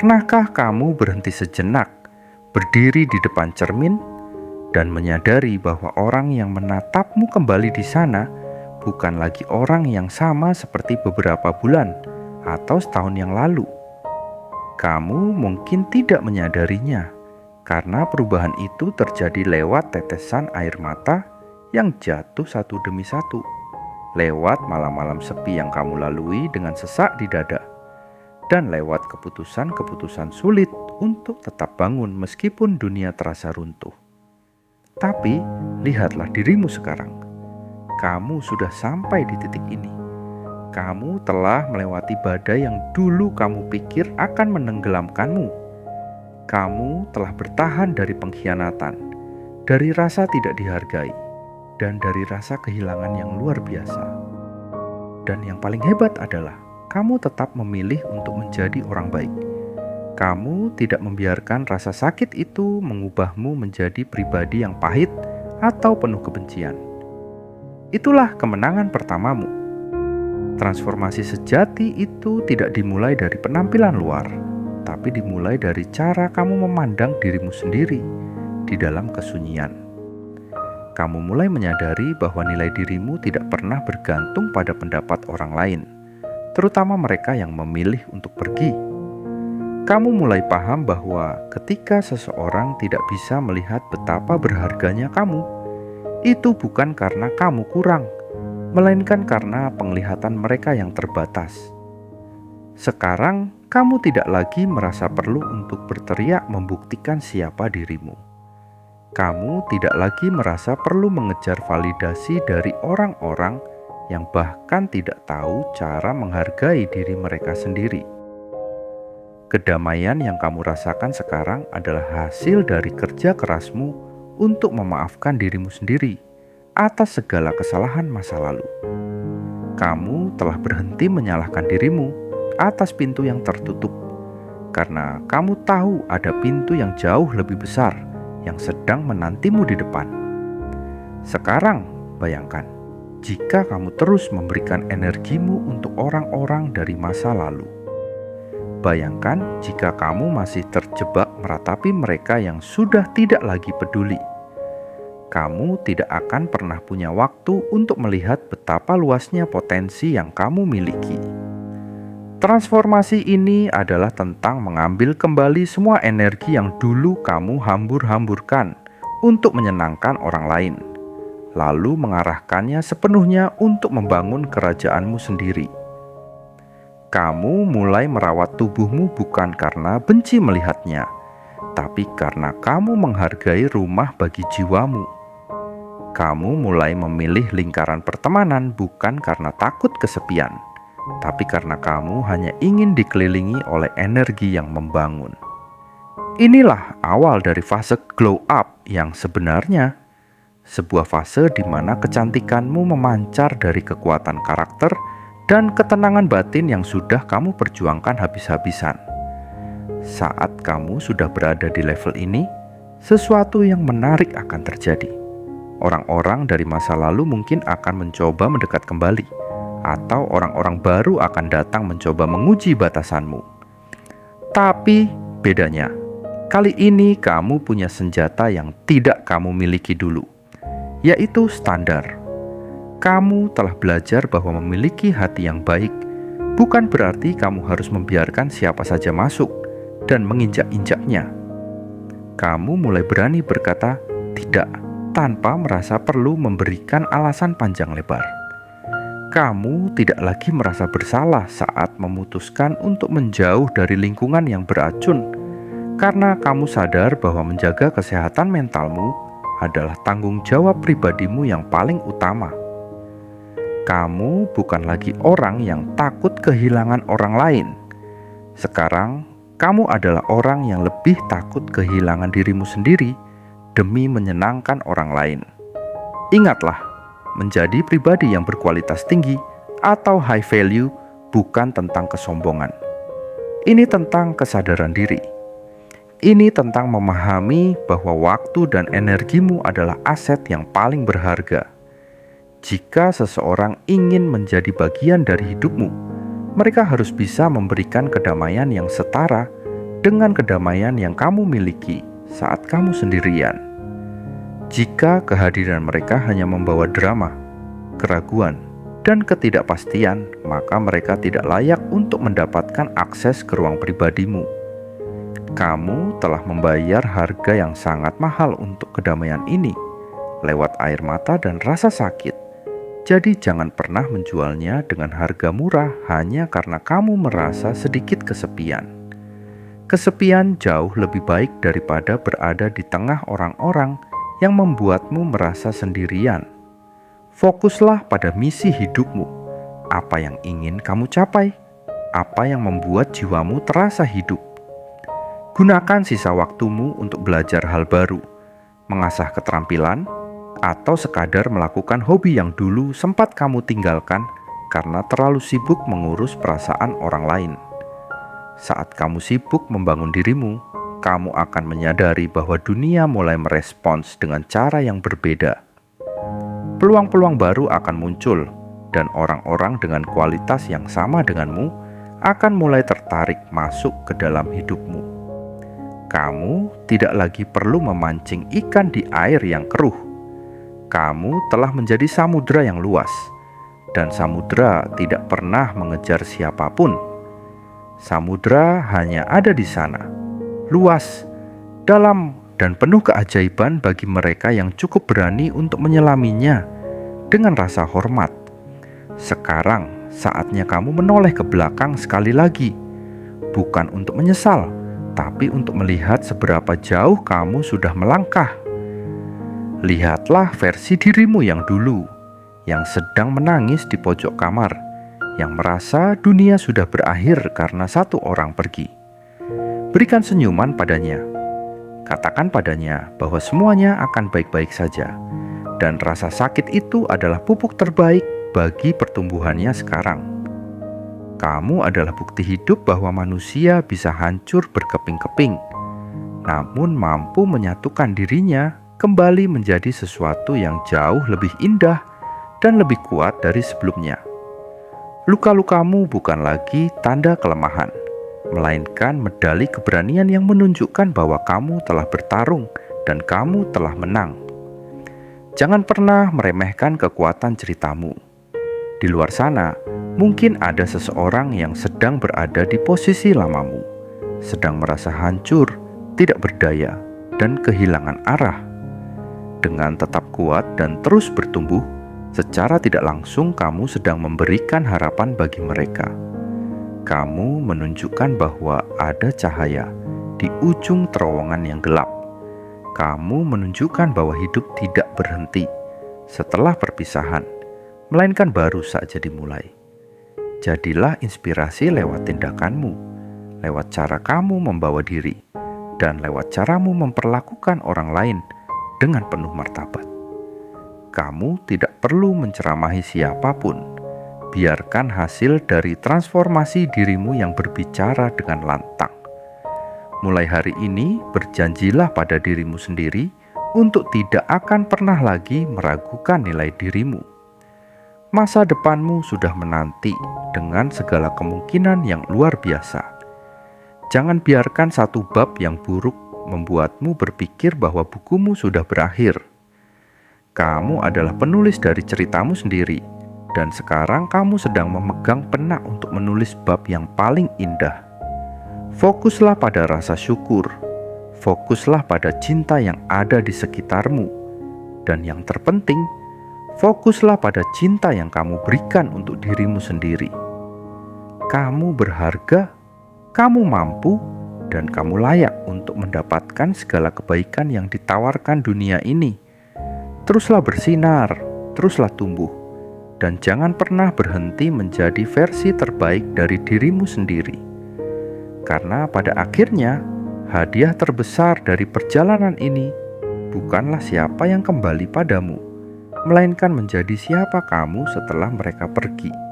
Pernahkah kamu berhenti sejenak, berdiri di depan cermin, dan menyadari bahwa orang yang menatapmu kembali di sana bukan lagi orang yang sama seperti beberapa bulan atau setahun yang lalu? Kamu mungkin tidak menyadarinya, karena perubahan itu terjadi lewat tetesan air mata yang jatuh satu demi satu, lewat malam-malam sepi yang kamu lalui dengan sesak di dada, dan lewat keputusan-keputusan sulit untuk tetap bangun meskipun dunia terasa runtuh. Tapi lihatlah dirimu sekarang. Kamu sudah sampai di titik ini. Kamu telah melewati badai yang dulu kamu pikir akan menenggelamkanmu. Kamu telah bertahan dari pengkhianatan, dari rasa tidak dihargai, dan dari rasa kehilangan yang luar biasa. Dan yang paling hebat adalah kamu tetap memilih untuk menjadi orang baik. Kamu tidak membiarkan rasa sakit itu mengubahmu menjadi pribadi yang pahit atau penuh kebencian. Itulah kemenangan pertamamu. Transformasi sejati itu tidak dimulai dari penampilan luar, tapi dimulai dari cara kamu memandang dirimu sendiri di dalam kesunyian. Kamu mulai menyadari bahwa nilai dirimu tidak pernah bergantung pada pendapat orang lain, terutama mereka yang memilih untuk pergi. Kamu mulai paham bahwa ketika seseorang tidak bisa melihat betapa berharganya kamu, itu bukan karena kamu kurang, melainkan karena penglihatan mereka yang terbatas. Sekarang, kamu tidak lagi merasa perlu untuk berteriak membuktikan siapa dirimu. Kamu tidak lagi merasa perlu mengejar validasi dari orang-orang yang bahkan tidak tahu cara menghargai diri mereka sendiri. Kedamaian yang kamu rasakan sekarang adalah hasil dari kerja kerasmu untuk memaafkan dirimu sendiri atas segala kesalahan masa lalu. Kamu telah berhenti menyalahkan dirimu atas pintu yang tertutup, karena kamu tahu ada pintu yang jauh lebih besar yang sedang menantimu di depan. Sekarang, bayangkan, jika kamu terus memberikan energimu untuk orang-orang dari masa lalu. Bayangkan jika kamu masih terjebak meratapi mereka yang sudah tidak lagi peduli. Kamu tidak akan pernah punya waktu untuk melihat betapa luasnya potensi yang kamu miliki. Transformasi ini adalah tentang mengambil kembali semua energi yang dulu kamu hambur-hamburkan untuk menyenangkan orang lain, lalu mengarahkannya sepenuhnya untuk membangun kerajaanmu sendiri. Kamu mulai merawat tubuhmu bukan karena benci melihatnya, tapi karena kamu menghargai rumah bagi jiwamu. Kamu mulai memilih lingkaran pertemanan bukan karena takut kesepian, tapi karena kamu hanya ingin dikelilingi oleh energi yang membangun. Inilah awal dari fase glow up yang sebenarnya, sebuah fase di mana kecantikanmu memancar dari kekuatan karakter dan ketenangan batin yang sudah kamu perjuangkan habis-habisan. Saat kamu sudah berada di level ini, sesuatu yang menarik akan terjadi. Orang-orang dari masa lalu mungkin akan mencoba mendekat kembali, atau orang-orang baru akan datang mencoba menguji batasanmu. Tapi bedanya, kali ini kamu punya senjata yang tidak kamu miliki dulu, yaitu standar. Kamu telah belajar bahwa memiliki hati yang baik bukan berarti kamu harus membiarkan siapa saja masuk dan menginjak-injaknya. Kamu mulai berani berkata tidak tanpa merasa perlu memberikan alasan panjang lebar. Kamu tidak lagi merasa bersalah saat memutuskan untuk menjauh dari lingkungan yang beracun, karena kamu sadar bahwa menjaga kesehatan mentalmu adalah tanggung jawab pribadimu yang paling utama. Kamu bukan lagi orang yang takut kehilangan orang lain. Sekarang, kamu adalah orang yang lebih takut kehilangan dirimu sendiri demi menyenangkan orang lain. Ingatlah, menjadi pribadi yang berkualitas tinggi atau high value bukan tentang kesombongan. Ini tentang kesadaran diri. Ini tentang memahami bahwa waktu dan energimu adalah aset yang paling berharga. Jika seseorang ingin menjadi bagian dari hidupmu, mereka harus bisa memberikan kedamaian yang setara dengan kedamaian yang kamu miliki saat kamu sendirian. Jika kehadiran mereka hanya membawa drama, keraguan, dan ketidakpastian, maka mereka tidak layak untuk mendapatkan akses ke ruang pribadimu. Kamu telah membayar harga yang sangat mahal untuk kedamaian ini, lewat air mata dan rasa sakit. Jadi jangan pernah menjualnya dengan harga murah hanya karena kamu merasa sedikit kesepian. Kesepian jauh lebih baik daripada berada di tengah orang-orang yang membuatmu merasa sendirian. Fokuslah pada misi hidupmu. Apa yang ingin kamu capai? Apa yang membuat jiwamu terasa hidup? Gunakan sisa waktumu untuk belajar hal baru, mengasah keterampilan, atau sekadar melakukan hobi yang dulu sempat kamu tinggalkan karena terlalu sibuk mengurus perasaan orang lain. Saat kamu sibuk membangun dirimu, kamu akan menyadari bahwa dunia mulai merespons dengan cara yang berbeda. Peluang-peluang baru akan muncul, dan orang-orang dengan kualitas yang sama denganmu akan mulai tertarik masuk ke dalam hidupmu. Kamu tidak lagi perlu memancing ikan di air yang keruh. Kamu telah menjadi samudera yang luas, dan samudera tidak pernah mengejar siapapun. Samudera hanya ada di sana, luas, dalam, dan penuh keajaiban bagi mereka yang cukup berani untuk menyelaminya dengan rasa hormat. Sekarang saatnya kamu menoleh ke belakang sekali lagi, bukan untuk menyesal, tapi untuk melihat seberapa jauh kamu sudah melangkah. Lihatlah versi dirimu yang dulu, yang sedang menangis di pojok kamar, yang merasa dunia sudah berakhir karena satu orang pergi. Berikan senyuman padanya. Katakan padanya bahwa semuanya akan baik-baik saja, dan rasa sakit itu adalah pupuk terbaik bagi pertumbuhannya sekarang. Kamu adalah bukti hidup bahwa manusia bisa hancur berkeping-keping, namun mampu menyatukan dirinya kembali menjadi sesuatu yang jauh lebih indah dan lebih kuat dari sebelumnya. Luka-lukamu bukan lagi tanda kelemahan, melainkan medali keberanian yang menunjukkan bahwa kamu telah bertarung dan kamu telah menang. Jangan pernah meremehkan kekuatan ceritamu. Di luar sana, mungkin ada seseorang yang sedang berada di posisi lamamu, sedang merasa hancur, tidak berdaya, dan kehilangan arah. Dengan tetap kuat dan terus bertumbuh, secara tidak langsung kamu sedang memberikan harapan bagi mereka. Kamu menunjukkan bahwa ada cahaya di ujung terowongan yang gelap. Kamu menunjukkan bahwa hidup tidak berhenti setelah perpisahan, melainkan baru saja dimulai. Jadilah inspirasi lewat tindakanmu, lewat cara kamu membawa diri, dan lewat caramu memperlakukan orang lain dengan penuh martabat. Kamu tidak perlu menceramahi siapapun. Biarkan hasil dari transformasi dirimu yang berbicara dengan lantang. Mulai hari ini, berjanjilah pada dirimu sendiri untuk tidak akan pernah lagi meragukan nilai dirimu. Masa depanmu sudah menanti dengan segala kemungkinan yang luar biasa. Jangan biarkan satu bab yang buruk membuatmu berpikir bahwa bukumu sudah berakhir. Kamu adalah penulis dari ceritamu sendiri, dan sekarang kamu sedang memegang pena untuk menulis bab yang paling indah. Fokuslah pada rasa syukur, fokuslah pada cinta yang ada di sekitarmu, dan yang terpenting, fokuslah pada cinta yang kamu berikan untuk dirimu sendiri. Kamu berharga, kamu mampu, dan kamu layak untuk mendapatkan segala kebaikan yang ditawarkan dunia ini. Teruslah bersinar, teruslah tumbuh, dan jangan pernah berhenti menjadi versi terbaik dari dirimu sendiri. Karena pada akhirnya, hadiah terbesar dari perjalanan ini bukanlah siapa yang kembali padamu, melainkan menjadi siapa kamu setelah mereka pergi.